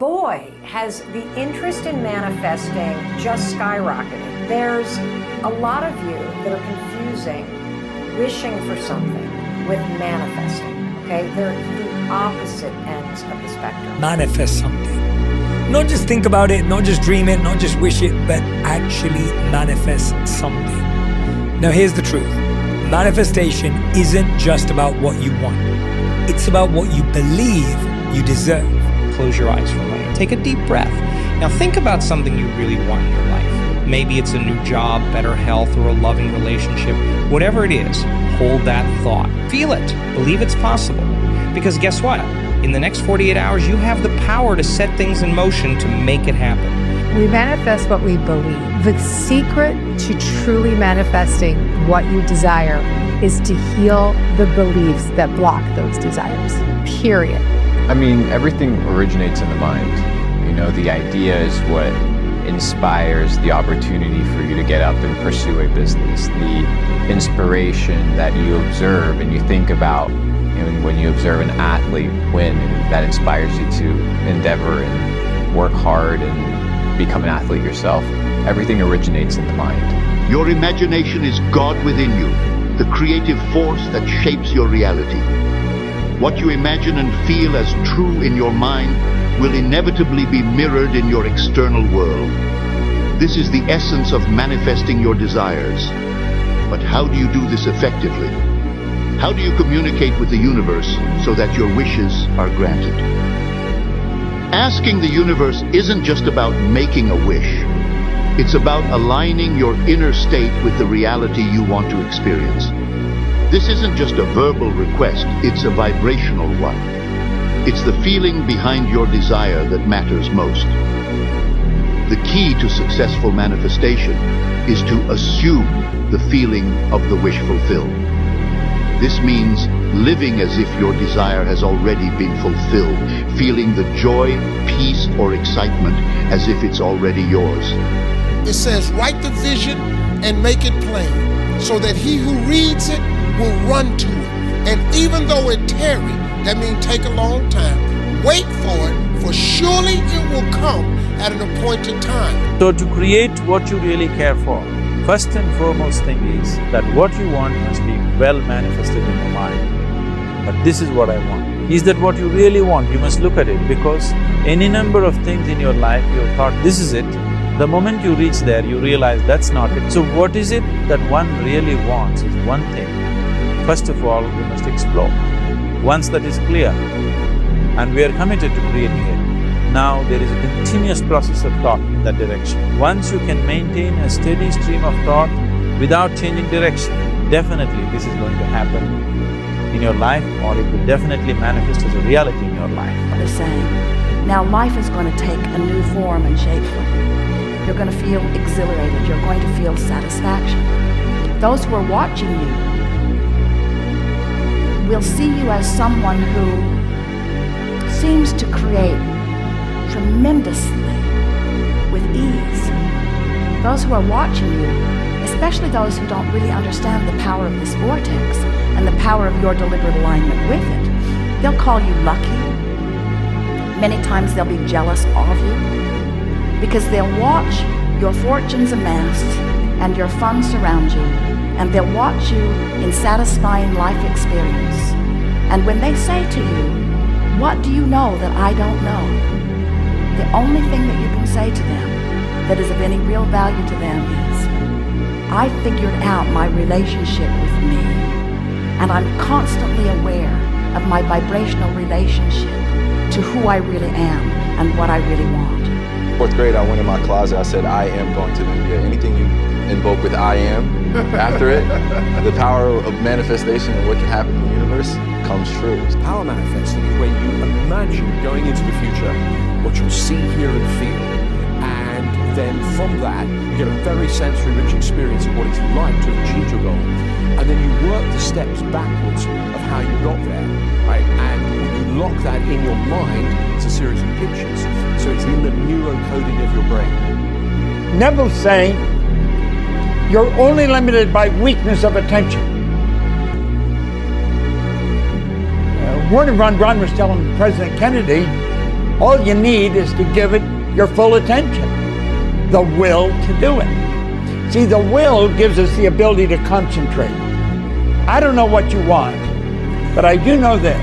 boy, has the interest in manifesting just skyrocketed. There's a lot of you that are confusing wishing for something with manifesting, okay? They're the opposite ends of the spectrum. Manifest something. Not just think about it, not just dream it, not just wish it, but actually manifest something. Now here's the truth. Manifestation isn't just about what you want. It's about what you believe you deserve. Close your eyes for a moment. Take a deep breath. Now think about something you really want in your life. Maybe it's a new job, better health, or a loving relationship. Whatever it is, hold that thought. Feel it. Believe it's possible. Because guess what? In the next 48 hours, you have the power to set things in motion to make it happen. We manifest what we believe. The secret to truly manifesting what you desire is to heal the beliefs that block those desires. Period. I mean, everything originates in the mind. You know, the idea is what inspires the opportunity for you to get up and pursue a business. The inspiration that you observe and you think about, and when you observe an athlete win, that inspires you to endeavor and work hard and become an athlete yourself. Everything originates in the mind. Your imagination is God within you, the creative force that shapes your reality. What you imagine and feel as true in your mind will inevitably be mirrored in your external world. This is the essence of manifesting your desires. But how do you do this effectively? How do you communicate with the universe so that your wishes are granted? Asking the universe isn't just about making a wish. It's about aligning your inner state with the reality you want to experience. This isn't just a verbal request, it's a vibrational one. It's the feeling behind your desire that matters most. The key to successful manifestation is to assume the feeling of the wish fulfilled. This means living as if your desire has already been fulfilled, feeling the joy, peace, or excitement as if it's already yours. It says, write the vision and make it plain, so that he who reads it will run to it. And even though it tarry, that means take a long time, wait for it, for surely it will come at an appointed time. So to create what you really care for, first and foremost thing is that what you want must be well manifested in your mind. But this is what I want. Is that what you really want? You must look at it, because any number of things in your life you have thought, this is it. The moment you reach there, you realize that's not it. So what is it that one really wants is one thing. First of all, we must explore. Once that is clear, and we are committed to creating it, now there is a continuous process of thought in that direction. Once you can maintain a steady stream of thought without changing direction, definitely this is going to happen in your life, or it will definitely manifest as a reality in your life. They're saying, now life is going to take a new form and shape for you. You're going to feel exhilarated, you're going to feel satisfaction. Those who are watching you will see you as someone who seems to create tremendously with ease. Those who are watching you, especially those who don't really understand the power of this vortex and the power of your deliberate alignment with it, they'll call you lucky. Many times they'll be jealous of you because they'll watch your fortunes amassed and your funds surround you, and they'll watch you in satisfying life experience. And when they say to you, what do you know that I don't know? The only thing that you can say to them that is of any real value to them is, I figured out my relationship with me, and I'm constantly aware of my vibrational relationship to who I really am and what I really want. Fourth grade, I went in my closet, I said, I am going to the NBA. Anything you invoke with I am, after it, the power of manifestation and what can happen in the universe comes true. Power manifesting is when you imagine going into the future what you'll see, hear and feel, and then from that you get a very sensory-rich experience of what it's like to have achieved your goal, and then you work the steps backwards of how you got there, right? And you lock that in your mind. It's a series of pictures, so it's in the neurocoding of your brain. Neville's saying you're only limited by weakness of attention. Werner von Braun was telling President Kennedy, All you need is to give it your full attention, the will to do it. See, the will gives us the ability to concentrate. I don't know what you want, but I do know this.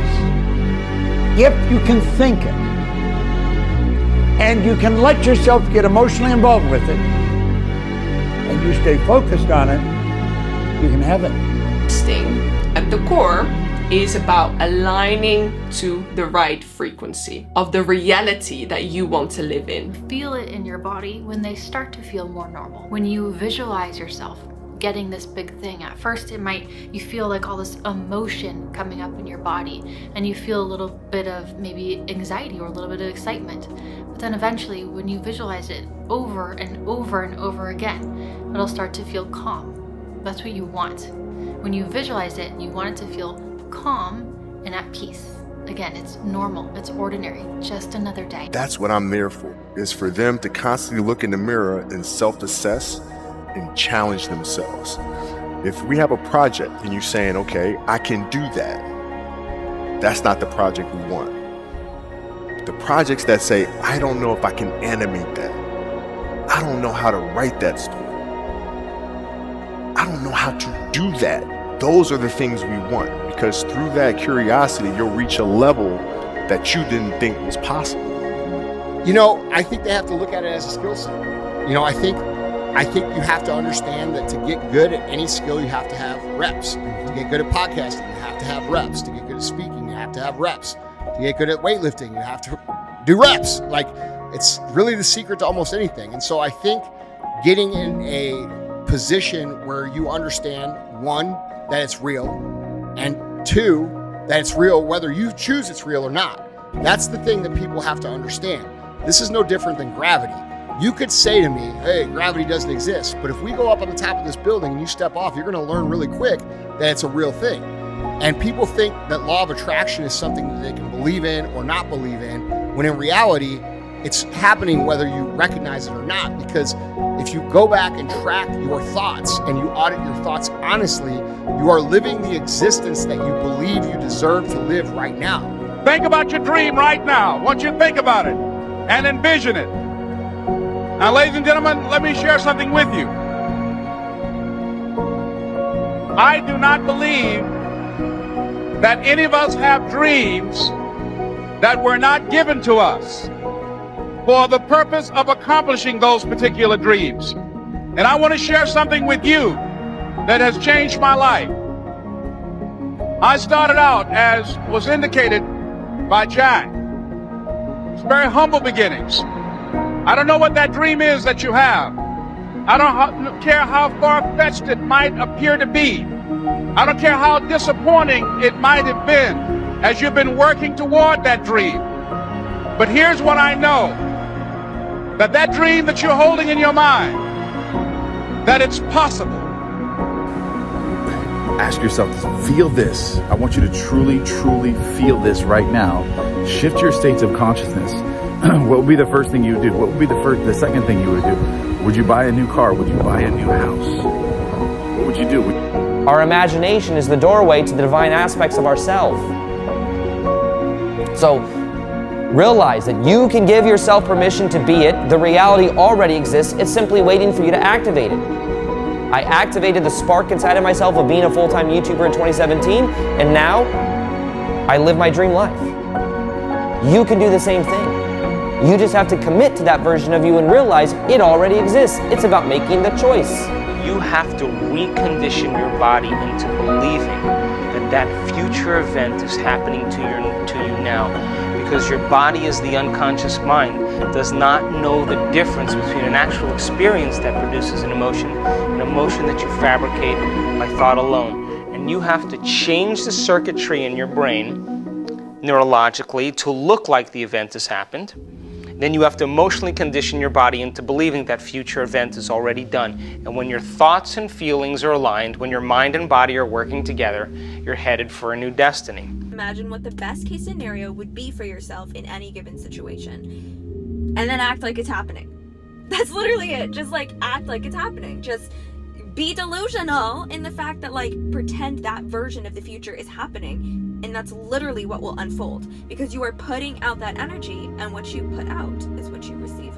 If you can think it, and you can let yourself get emotionally involved with it, and you stay focused on it, you can have it. At the core is about aligning to the right frequency of the reality that you want to live in. Feel it in your body when they start to feel more normal. When you visualize yourself getting this big thing, at first you feel like all this emotion coming up in your body, and you feel a little bit of maybe anxiety or a little bit of excitement. But then eventually, when you visualize it over and over and over again, it'll start to feel calm. That's what you want. When you visualize it, you want it to feel calm and at peace. Again, it's normal, it's ordinary, just another day. That's what I'm there for, is for them to constantly look in the mirror and self-assess and challenge themselves. If we have a project and you're saying, okay, I can do that, that's not the project we want. The projects that say, I don't know if I can animate that. I don't know how to write that story. I don't know how to do that. Those are the things we want, because through that curiosity, you'll reach a level that you didn't think was possible. You know, I think they have to look at it as a skill set. You know, I think you have to understand that to get good at any skill, you have to have reps. To get good at podcasting, you have to have reps. To get good at speaking, you have to have reps. To get good at weightlifting, you have to do reps. Like, it's really the secret to almost anything. And so I think getting in a position where you understand, one, that it's real, and two, that it's real whether you choose it's real or not. That's the thing that people have to understand. This is no different than gravity. You could say to me, hey, gravity doesn't exist, but if we go up on the top of this building and you step off, you're gonna learn really quick that it's a real thing. And people think that law of attraction is something that they can believe in or not believe in, when in reality, it's happening whether you recognize it or not. Because if you go back and track your thoughts and you audit your thoughts honestly, you are living the existence that you believe you deserve to live right now. Think about your dream right now. I want you to think about it and envision it. Now, ladies and gentlemen, let me share something with you. I do not believe that any of us have dreams that were not given to us for the purpose of accomplishing those particular dreams. And I want to share something with you that has changed my life. I started out, as was indicated by Jack, it's very humble beginnings. I don't know what that dream is that you have. I don't care how far-fetched it might appear to be. I don't care how disappointing it might have been as you've been working toward that dream. But here's what I know. That dream that you're holding in your mind, that it's possible. Ask yourself, feel this. I want you to truly, truly feel this right now. Shift your states of consciousness. What would be the first thing you would do? What would be the second thing you would do? Would you buy a new car? Would you buy a new house? What would you do? Our imagination is the doorway to the divine aspects of ourselves. So realize that you can give yourself permission to be it. The reality already exists. It's simply waiting for you to activate it. I activated the spark inside of myself of being a full-time YouTuber in 2017, and now I live my dream life. You can do the same thing. You just have to commit to that version of you and realize it already exists. It's about making the choice. You have to recondition your body into believing that future event is happening to you now, because your body, as the unconscious mind, does not know the difference between an actual experience that produces an emotion that you fabricate by thought alone. And you have to change the circuitry in your brain neurologically to look like the event has happened. Then you have to emotionally condition your body into believing that future event is already done. And when your thoughts and feelings are aligned, when your mind and body are working together, you're headed for a new destiny. Imagine what the best case scenario would be for yourself in any given situation. And then act like it's happening. That's literally it. Just like act like it's happening. Just be delusional in the fact that, like, pretend that version of the future is happening. And that's literally what will unfold, because you are putting out that energy, and what you put out is what you receive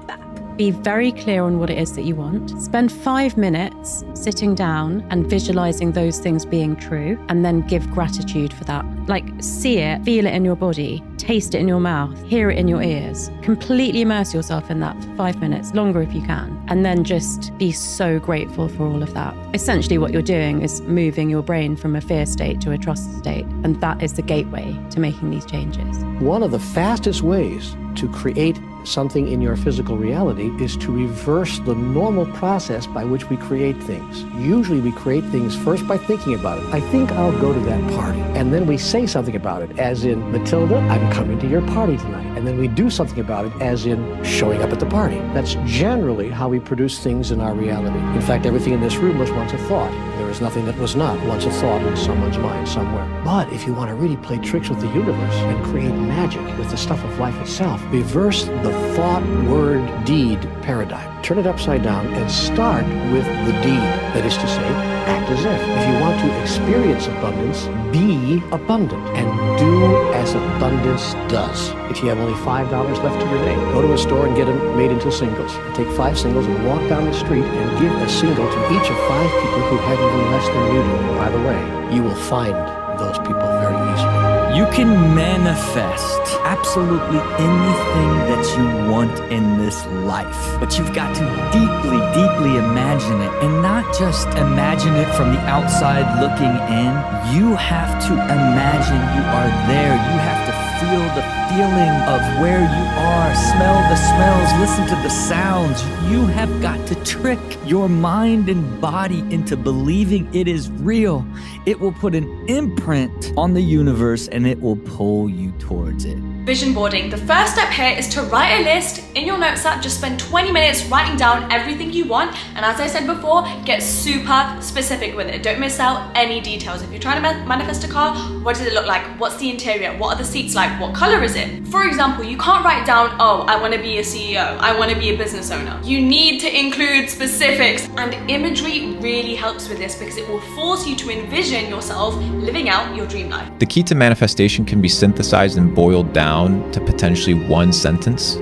back. Be very clear on what it is that you want. Spend 5 minutes sitting down and visualizing those things being true, and then give gratitude for that. Like, see it, feel it in your body, taste it in your mouth, hear it in your ears. Completely immerse yourself in that for 5 minutes, longer if you can. And then just be so grateful for all of that. Essentially what you're doing is moving your brain from a fear state to a trust state. And that is the gateway to making these changes. One of the fastest ways to create something in your physical reality is to reverse the normal process by which we create things. Usually we create things first by thinking about it. I think I'll go to that party. And then we say something about it, as in, Matilda, I'm coming to your party tonight. And then we do something about it, as in showing up at the party. That's generally how we produce things in our reality. In fact, everything in this room was once a thought. There is nothing that was not once a thought in someone's mind somewhere. But if you want to really play tricks with the universe and create magic with the stuff of life itself, reverse the thought, word, deed paradigm. Turn it upside down and start with the deed. That is to say, act as if. If you want to experience abundance, be abundant and do as abundance does. If you have only $5 left to your name, go to a store and get them made into singles. Take 5 singles and walk down the street and give a single to each of 5 people who have even less than you do. By the way, you will find those people very easily. You can manifest absolutely anything that you want in this life, but you've got to deeply, deeply imagine it, and not just imagine it from the outside looking in. You have to imagine you are there. You have to feel the feeling of where you are, smell the smells, listen to the sounds. You have got to trick your mind and body into believing it is real. It will put an imprint on the universe and it will pull you towards it. Vision boarding. The first step here is to write a list in your notes app. Just spend 20 minutes writing down everything you want. And as I said before, get super specific with it. Don't miss out any details. If you're trying to manifest a car, what does it look like? What's the interior? What are the seats like? What color is it? For example, you can't write down, oh, I want to be a CEO. I want to be a business owner. You need to include specifics. And imagery really helps with this because it will force you to envision yourself living out your dream life. The key to manifestation can be synthesized and boiled down to potentially one sentence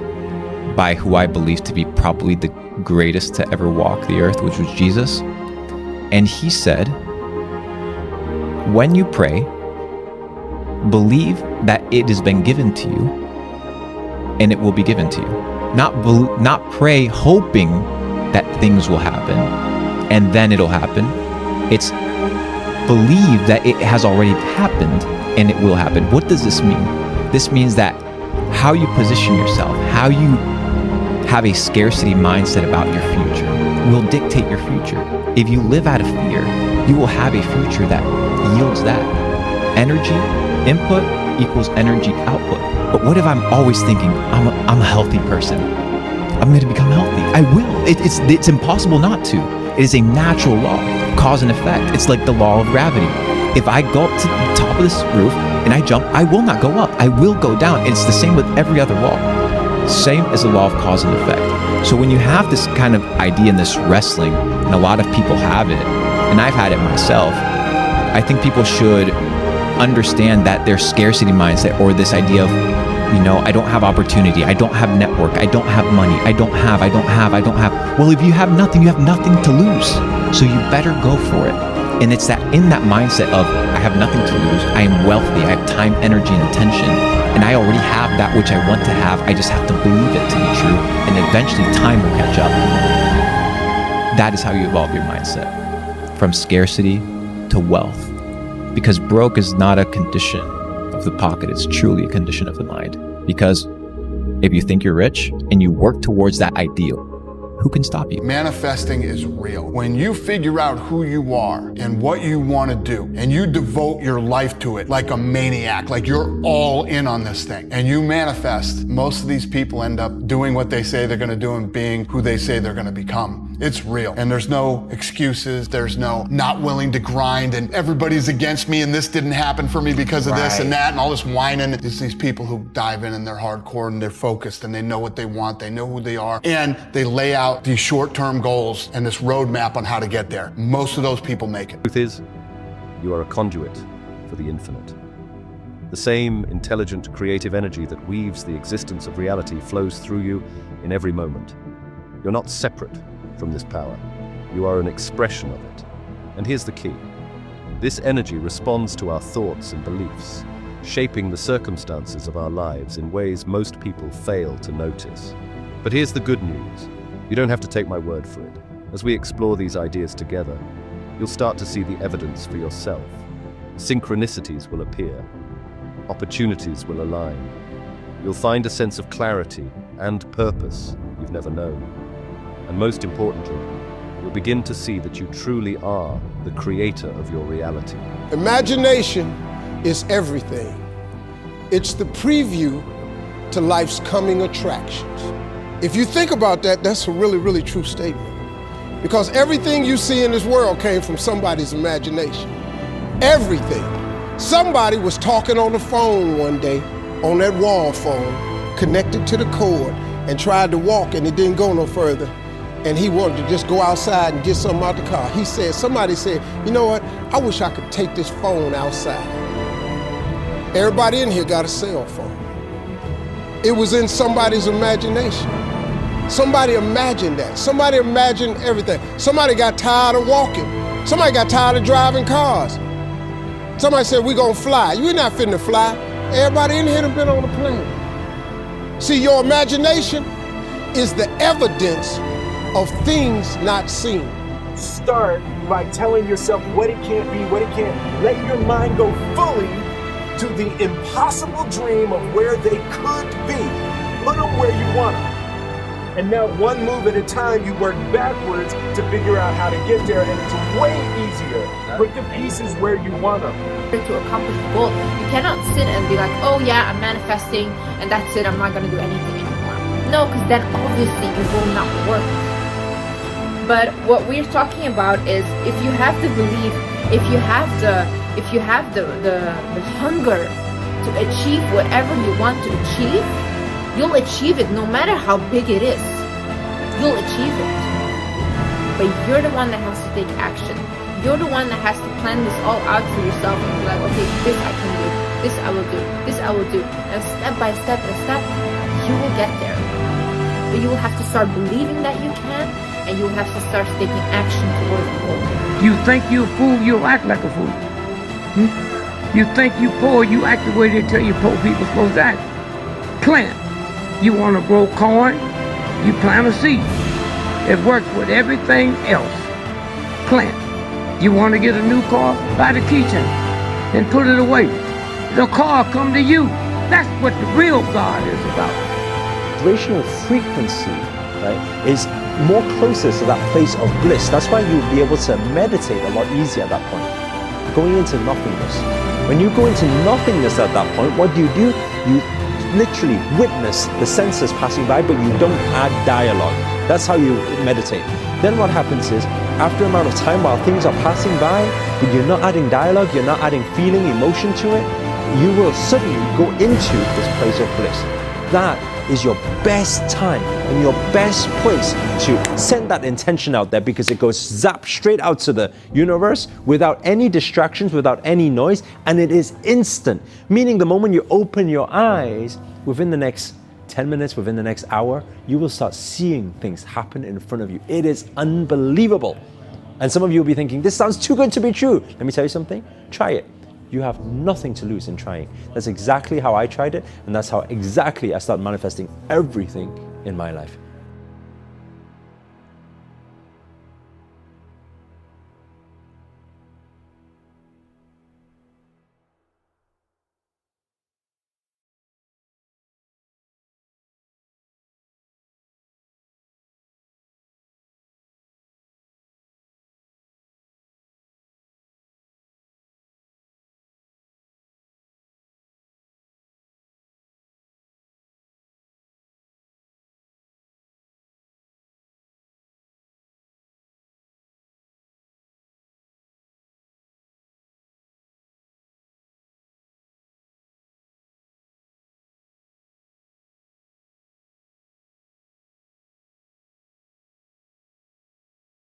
by who I believe to be probably the greatest to ever walk the earth, which was Jesus. And he said, when you pray, believe that it has been given to you and it will be given to you. Not pray hoping that things will happen and then it'll happen. It's believe that it has already happened and it will happen. What does this mean? This means that how you position yourself, how you have a scarcity mindset about your future will dictate your future. If you live out of fear, you will have a future that yields that. Energy input equals energy output. But what if I'm always thinking, I'm a healthy person? I'm going to become healthy. I will. It's impossible not to. It is a natural law, cause and effect. It's like the law of gravity. If I go up to the top of this roof and I jump, I will not go up. I will go down. It's the same with every other law. Same as the law of cause and effect. So when you have this kind of idea in this wrestling, and a lot of people have it, and I've had it myself, I think people should understand that their scarcity mindset, or this idea of, I don't have opportunity, I don't have network, I don't have money, I don't have. Well, if you have nothing, you have nothing to lose. So you better go for it. And it's that in that mindset of, I have nothing to lose, I am wealthy, I have time, energy, and attention, and I already have that which I want to have, I just have to believe it to be true, and eventually time will catch up. That is how you evolve your mindset, from scarcity to wealth. Because broke is not a condition of the pocket, it's truly a condition of the mind. Because if you think you're rich, and you work towards that ideal, who can stop you? Manifesting is real. When you figure out who you are and what you want to do, and you devote your life to it like a maniac, like you're all in on this thing, and you manifest, most of these people end up doing what they say they're going to do and being who they say they're going to become. It's real. And there's no excuses. There's no not willing to grind and everybody's against me and this didn't happen for me because of this and that and all this whining. It's these people who dive in and they're hardcore and they're focused and they know what they want. They know who they are. And they lay out these short-term goals and this roadmap on how to get there. Most of those people make it. The truth is, you are a conduit for the infinite. The same intelligent, creative energy that weaves the existence of reality flows through you in every moment. You're not separate from this power. You are an expression of it. And here's the key. This energy responds to our thoughts and beliefs, shaping the circumstances of our lives in ways most people fail to notice. But here's the good news. You don't have to take my word for it. As we explore these ideas together, you'll start to see the evidence for yourself. Synchronicities will appear. Opportunities will align. You'll find a sense of clarity and purpose you've never known. And most importantly, you'll begin to see that you truly are the creator of your reality. Imagination is everything. It's the preview to life's coming attractions. If you think about that, that's a really, really true statement. Because everything you see in this world came from somebody's imagination. Everything. Somebody was talking on the phone one day, on that wall phone, connected to the cord, and tried to walk and it didn't go no further. And he wanted to just go outside and get something out the car. Somebody said, you know what? I wish I could take this phone outside. Everybody in here got a cell phone. It was in somebody's imagination. Somebody imagined that. Somebody imagined everything. Somebody got tired of walking. Somebody got tired of driving cars. Somebody said, we're gonna fly. You're not finna fly. Everybody in here done been on a plane. See, your imagination is the evidence of things not seen. Start by telling yourself what it can't be, what it can't. Let your mind go fully to the impossible dream of where they could be. Put them where you want them. And now one move at a time, you work backwards to figure out how to get there, and it's way easier. Put the pieces where you want them. To accomplish the goal, you cannot sit and be like, oh yeah, I'm manifesting and that's it, I'm not going to do anything anymore. No, because then obviously it will not work. But what we're talking about is if you have the belief, if you have the hunger to achieve whatever you want to achieve, you'll achieve it no matter how big it is. You'll achieve it. But you're the one that has to take action. You're the one that has to plan this all out for yourself and be like, okay, this I can do, this I will do, this I will do. And step by step, you will get there. But you will have to start believing that you can, and you will have to start taking action towards the goal. You think you're a fool, you'll act like a fool. You think you poor, you act the way they tell you poor people supposed to act. Plant. You want to grow corn, you plant a seed. It works with everything else. Plant. You want to get a new car, buy the keychain and put it away. The car come to you. That's what the real God is about. Vibrational frequency, right, is more closer to that place of bliss. That's why you'll be able to meditate a lot easier at that point. Going into nothingness. When you go into nothingness at that point, what do? You literally witness the senses passing by, but you don't add dialogue. That's how you meditate. Then what happens is, after a amount of time while things are passing by, but you're not adding dialogue, you're not adding feeling, emotion to it, you will suddenly go into this place of bliss. That is your best time and your best place to send that intention out there, because it goes zap straight out to the universe without any distractions, without any noise, and it is instant. Meaning the moment you open your eyes, within the next 10 minutes, within the next hour, you will start seeing things happen in front of you. It is unbelievable. And some of you will be thinking, this sounds too good to be true. Let me tell you something, try it. You have nothing to lose in trying. That's exactly how I tried it, and that's how exactly I started manifesting everything in my life.